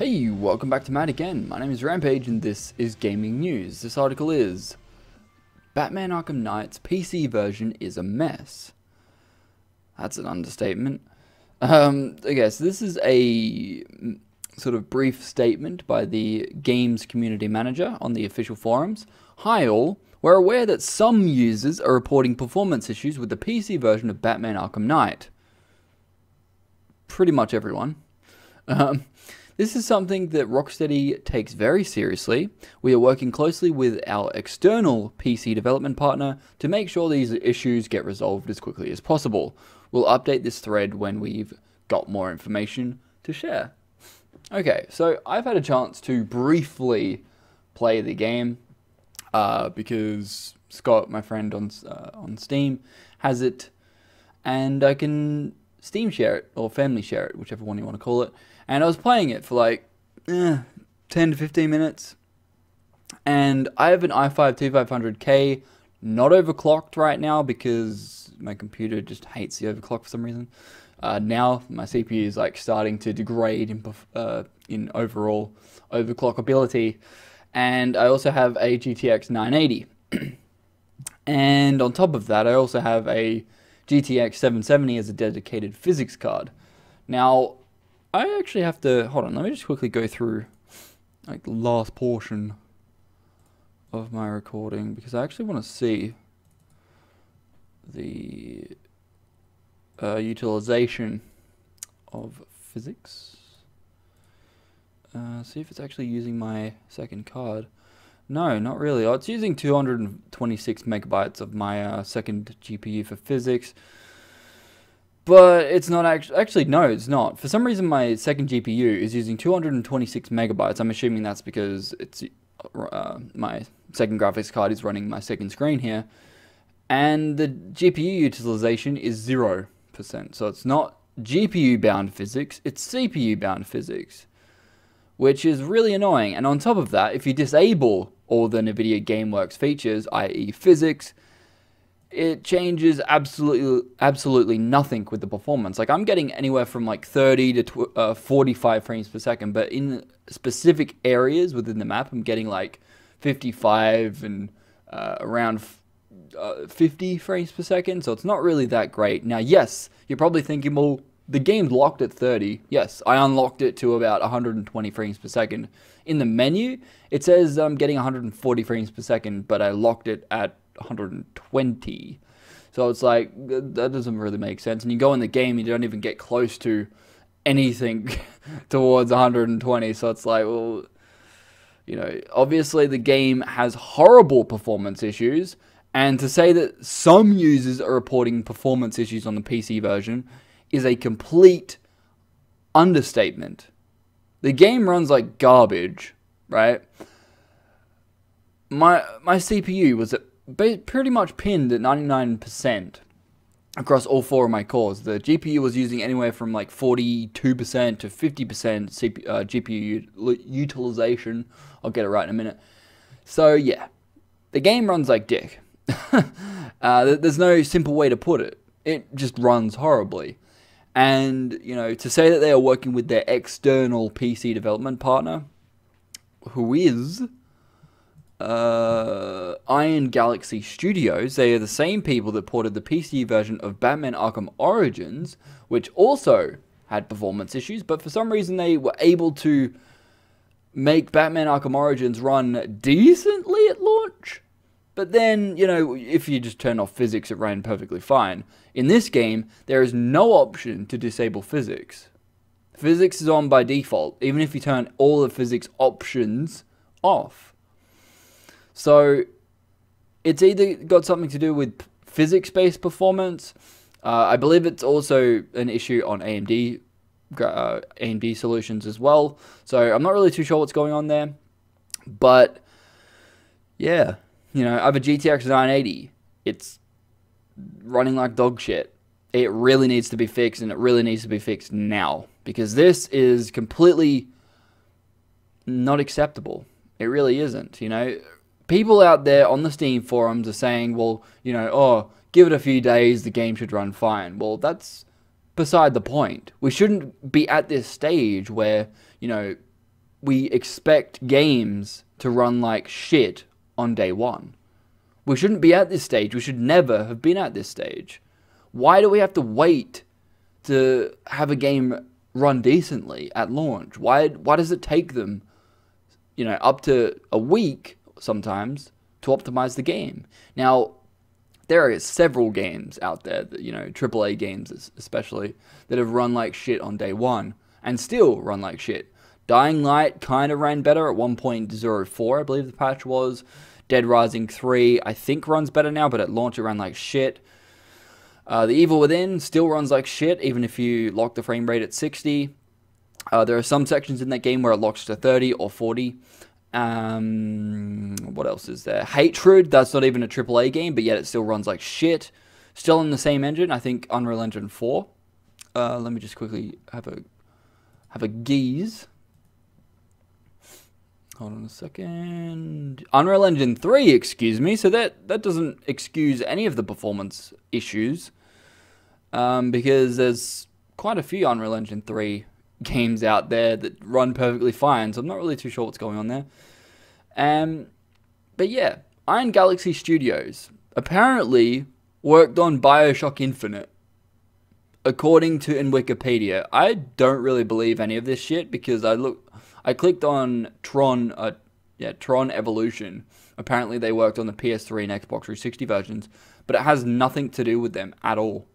Hey, welcome back to Matt again. My name is Rampage and this is Gaming News. This article is Batman Arkham Knight's PC version is a mess. That's an understatement. Okay, so this is a sort of brief statement by the games community manager on the official forums. Hi all, we're aware that some users are reporting performance issues with the PC version of Batman Arkham Knight. Pretty much everyone. This is something that Rocksteady takes very seriously. We are working closely with our external PC development partner to make sure these issues get resolved as quickly as possible. We'll update this thread when we've got more information to share. Okay, so I've had a chance to briefly play the game because Scott, my friend on Steam, has it, and I can Steam share it or family share it, whichever one you want to call it. And I was playing it for like 10 to 15 minutes. And I have an i5-2500K, not overclocked right now because my computer just hates the overclock for some reason. Now my CPU is like starting to degrade in overall overclockability. And I also have a GTX 980. And on top of that, I also have a GTX 770 as a dedicated physics card. Now, I actually have to, hold on, let me just quickly go through like the last portion of my recording because I actually want to see the utilization of physics. See if it's actually using my second card. No, not really. Oh, it's using 226 megabytes of my second GPU for physics. But it's not actually, no, it's not. For some reason, my second GPU is using 226 megabytes. I'm assuming that's because it's my second graphics card is running my second screen here. And the GPU utilization is 0%. So it's not GPU-bound physics, it's CPU-bound physics, which is really annoying. And on top of that, if you disable all the NVIDIA GameWorks features, i.e. physics, it changes absolutely nothing with the performance. Like, I'm getting anywhere from like 30 to 45 frames per second, but in specific areas within the map, I'm getting like 55 and around 50 frames per second, so it's not really that great. Now, yes, you're probably thinking, well, the game's locked at 30. Yes, I unlocked it to about 120 frames per second. In the menu, it says I'm getting 140 frames per second, but I locked it at 120. So it's like, that doesn't really make sense. And you go in the game, you don't even get close to anything towards 120. So it's like, well, you know, obviously the game has horrible performance issues. And to say that some users are reporting performance issues on the PC version is a complete understatement. The game runs like garbage, right? My CPU was pretty much pinned at 99% across all four of my cores. The GPU was using anywhere from like 42% to 50% GPU utilization. I'll get it right in a minute. So yeah, the game runs like dick. There's no simple way to put it. It just runs horribly. And, you know, to say that they are working with their external PC development partner, who is Iron Galaxy Studios, they are the same people that ported the PC version of Batman Arkham Origins, which also had performance issues, but for some reason they were able to make Batman Arkham Origins run decently at launch. But then, you know, if you just turn off physics, it ran perfectly fine. In this game, there is no option to disable physics. Physics is on by default, even if you turn all the physics options off. So, it's either got something to do with physics-based performance. I believe it's also an issue on AMD solutions as well. So, I'm not really too sure what's going on there. But, yeah. You know, I have a GTX 980. It's running like dog shit. It really needs to be fixed, and it really needs to be fixed now. Because this is completely not acceptable. It really isn't, you know. People out there on the Steam forums are saying, well, you know, oh, give it a few days, the game should run fine. Well, that's beside the point. We shouldn't be at this stage where, you know, we expect games to run like shit on day one. We shouldn't be at this stage. We should never have been at this stage. Why do we have to wait to have a game run decently at launch? Why does it take them, up to a week sometimes to optimize the game? Now, there are several games out there that, AAA games especially, that have run like shit on day one and still run like shit. Dying Light kind of ran better at 1.04, I believe the patch was. Dead Rising 3, I think runs better now, but at launch it ran like shit. The Evil Within still runs like shit, even if you lock the frame rate at 60. There are some sections in that game where it locks to 30 or 40. What else is there? Hatred, that's not even a AAA game, but yet it still runs like shit. Still in the same engine, I think Unreal Engine 4. Let me just quickly have a gaze. Hold on a second. Unreal Engine 3, excuse me. So that doesn't excuse any of the performance issues. Because there's quite a few Unreal Engine 3 games out there that run perfectly fine. So I'm not really too sure what's going on there. But yeah, Iron Galaxy Studios apparently worked on BioShock Infinite. According to in Wikipedia. I don't really believe any of this shit because I clicked on Tron Evolution. Apparently they worked on the PS3 and Xbox 360 versions, but it has nothing to do with them at all.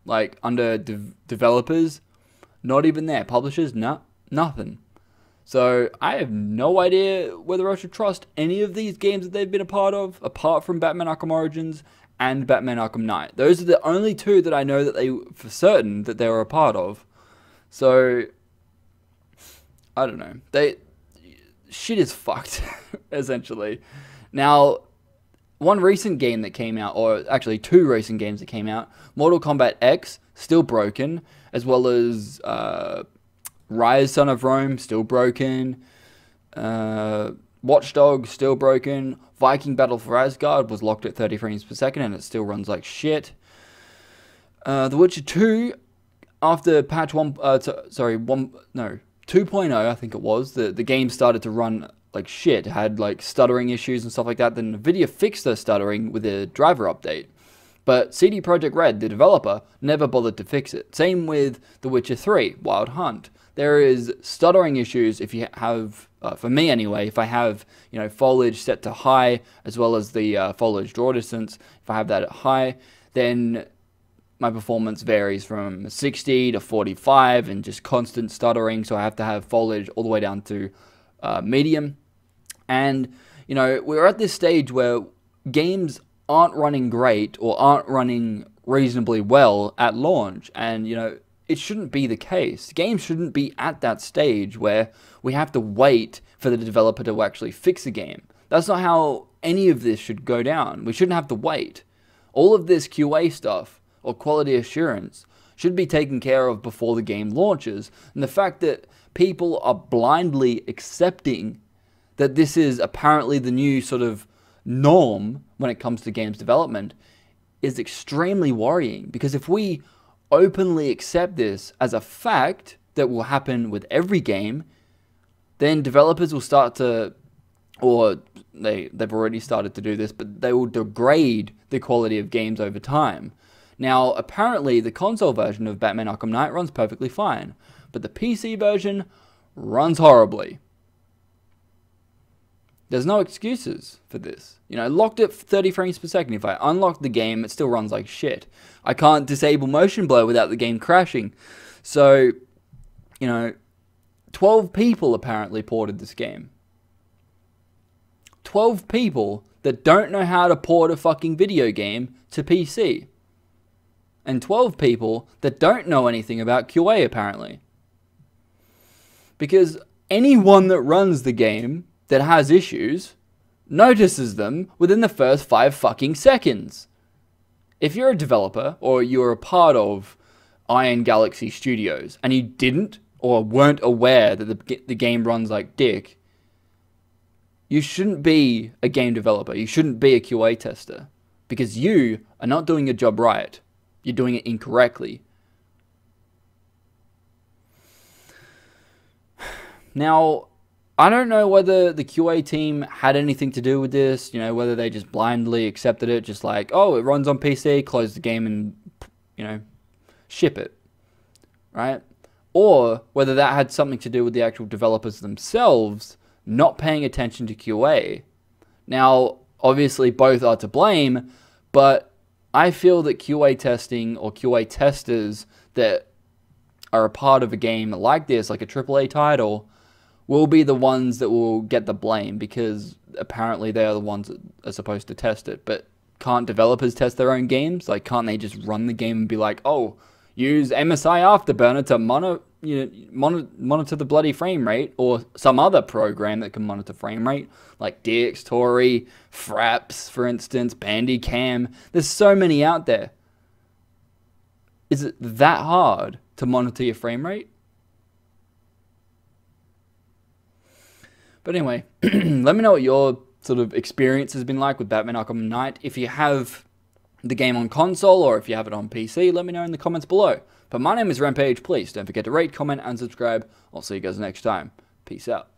Like, under developers, not even there. Publishers, nothing. So, I have no idea whether I should trust any of these games that they've been a part of, apart from Batman Arkham Origins and Batman Arkham Knight. Those are the only two that I know that for certain, that they were a part of. So, I don't know. Shit is fucked, essentially. Now, one recent game that came out, or actually two recent games that came out, Mortal Kombat X, still broken, as well as Rise, Son of Rome, still broken, Watch Dogs, still broken, Viking Battle for Asgard was locked at 30 frames per second, and it still runs like shit. The Witcher 2, after patch 2.0, I think it was, the game started to run like shit. It had like stuttering issues and stuff like that. Then NVIDIA fixed their stuttering with a driver update. But CD Projekt Red, the developer, never bothered to fix it. Same with The Witcher 3, Wild Hunt. There is stuttering issues if you have, for me anyway, if I have, foliage set to high, as well as the foliage draw distance. If I have that at high, then my performance varies from 60 to 45 and just constant stuttering. So I have to have foliage all the way down to medium. And, we're at this stage where games aren't running great or aren't running reasonably well at launch. And, it shouldn't be the case. Games shouldn't be at that stage where we have to wait for the developer to actually fix a game. That's not how any of this should go down. We shouldn't have to wait. All of this QA stuff or quality assurance should be taken care of before the game launches. And the fact that people are blindly accepting that this is apparently the new sort of norm when it comes to games development is extremely worrying. Because if we openly accept this as a fact that will happen with every game, then developers will start to, or they've already started to do this, but they will degrade the quality of games over time. Now, apparently, the console version of Batman Arkham Knight runs perfectly fine, but the PC version runs horribly. There's no excuses for this. Locked at 30 frames per second. If I unlock the game, it still runs like shit. I can't disable motion blur without the game crashing. So, 12 people apparently ported this game. 12 people that don't know how to port a fucking video game to PC. And 12 people that don't know anything about QA, apparently. Because anyone that runs the game that has issues notices them within the first 5 fucking seconds. If you're a developer, or you're a part of Iron Galaxy Studios, and you didn't, or weren't aware that the game runs like dick, you shouldn't be a game developer. You shouldn't be a QA tester. Because you are not doing your job right. You're doing it incorrectly. Now, I don't know whether the QA team had anything to do with this, you know, whether they just blindly accepted it, just like, oh, it runs on PC, close the game and, you know, ship it, right? Or whether that had something to do with the actual developers themselves not paying attention to QA. Now, obviously both are to blame, but I feel that QA testing or QA testers that are a part of a game like this, like a AAA title, will be the ones that will get the blame, because apparently they are the ones that are supposed to test it. But can't developers test their own games? Like, can't they just run the game and be like, oh, use MSI Afterburner to monitor the bloody frame rate, or some other program that can monitor frame rate, like DxTory, Fraps, for instance, Bandicam. There's so many out there. Is it that hard to monitor your frame rate? But anyway, let me know what your sort of experience has been like with Batman Arkham Knight. If you have the game on console or if you have it on PC, let me know in the comments below. But my name is Rampage. Please don't forget to rate, comment, and subscribe. I'll see you guys next time. Peace out.